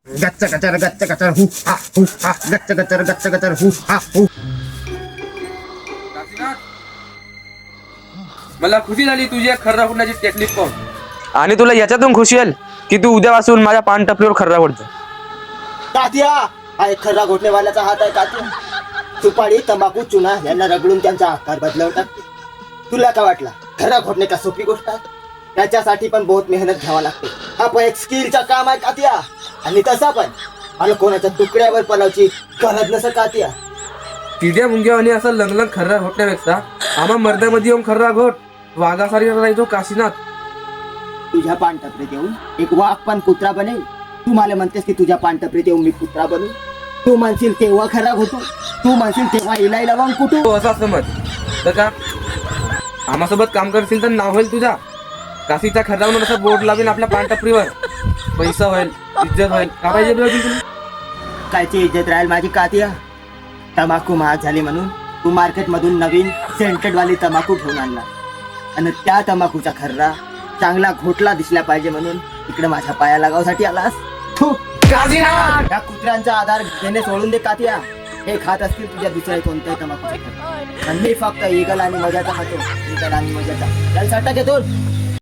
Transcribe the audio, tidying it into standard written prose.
गच्च गचर हु हा गच्च गचर हु हा हु. मला खुशी झाली तुझी एक खर्रा फोडण्याची टेक्निक पाहून. आणि तुला याच्यातून खुशी येईल की तू उद्यापासून माझ्या पान टपरीवर खर्रा फोडतो. तात्या, हा एक खर्रा घोटणेवाल्याचा हात आहे तात्या. सुपारी, तंबाखू, चुना यांना रगडून त्यांचा आकार बदलवून टाकते. तुला काय वाटला खर्रा घोटणे का सोपी गोष्ट आहे? त्याच्यासाठी पण बहुत मेहनत घ्यावा लागते. हा पण एक स्किलचा काम आहे तात्या. आणि तसा पण मला कोणाच्या तुकड्यावर पलावची गरज नसत तात्या. तिच्या मुंग्यावानी असं लंगलंग खर्रा घोटण्यापेक्षा आम्हा मर्दामध्ये येऊन खर्रा घोट. वाघासारी राहायचो काशीनाथ. तुझ्या पानटपरीत येऊन एक वाघ पण कुत्रा बनेल. तू मला म्हणतेस की तुझ्या पानटपरीत येऊन मी कुत्रा बनू. तू म्हणशील तेव्हा खरा घोटू, तू म्हणशील तेव्हा इलाई लवंग कुठू. तो असा समज तर का आम्हासोबत काम करशील तर नाव होईल तुझा. काशीचा खर्रा म्हणून असं बोर्ड लावीन आपल्या पानटपरीवर. पैसा होईल, इज्जत होईल. का पाहिजे तुला? कायची इज्जत राहील माझी कातिया? तंबाखू महाग झाली म्हणून तू मार्केटमधून नवीन सेंटेड वाली तंबाखू घेऊन आणला. आणि त्या तंबाखूचा खर्रा चांगला घोटला दिसला पाहिजे म्हणून इकडे माझ्या पाया लागावसाठी आलास. त्या कुत्र्यांचा आधार घेणे सोडून दे कातिया. हे खात असतील तुझ्या दुसऱ्या कोणत्याही तंबाखूचा खर्रा. आणि मी फक्त इगल आणि मजाचा खातो. इगल आणि मजाचा. चल सट्टा घेतो.